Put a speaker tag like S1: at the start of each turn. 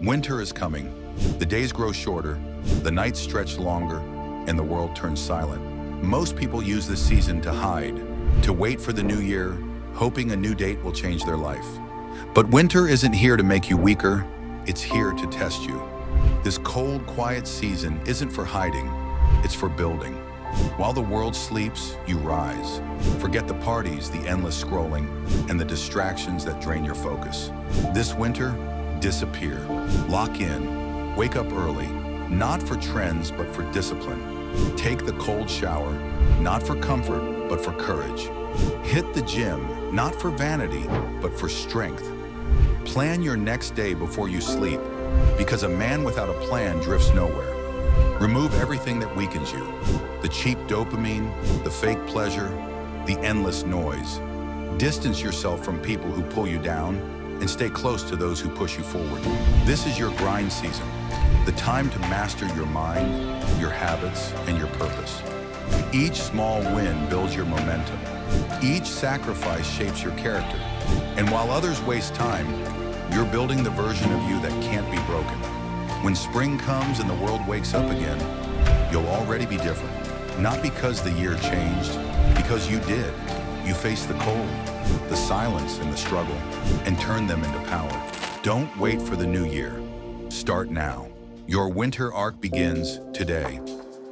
S1: Winter is coming. The days grow shorter, the nights stretch longer, and the world turns silent. Most people use this season to hide, to wait for the new year, hoping a new date will change their life. But winter isn't here to make you weaker, it's here to test you. This cold, quiet season isn't for hiding, it's for building. While the world sleeps, you rise. Forget the parties, the endless scrolling, and the distractions that drain your focus. This winter, disappear. Lock in. Wake up early, not for trends, but for discipline. Take the cold shower, not for comfort, but for courage. Hit the gym, not for vanity, but for strength. Plan your next day before you sleep, because a man without a plan drifts nowhere. Remove everything that weakens you. The cheap dopamine, the fake pleasure, the endless noise. Distance yourself from people who pull you down and stay close to those who push you forward. This is your grind season, the time to master your mind, your habits, and your purpose. Each small win builds your momentum. Each sacrifice shapes your character. And while others waste time, you're building the version of you that can't be broken. When spring comes and the world wakes up again, you'll already be different. Not because the year changed, because you did. You faced the cold, the silence, and the struggle, and turned them into power. Don't wait for the new year. Start now. Your winter arc begins today.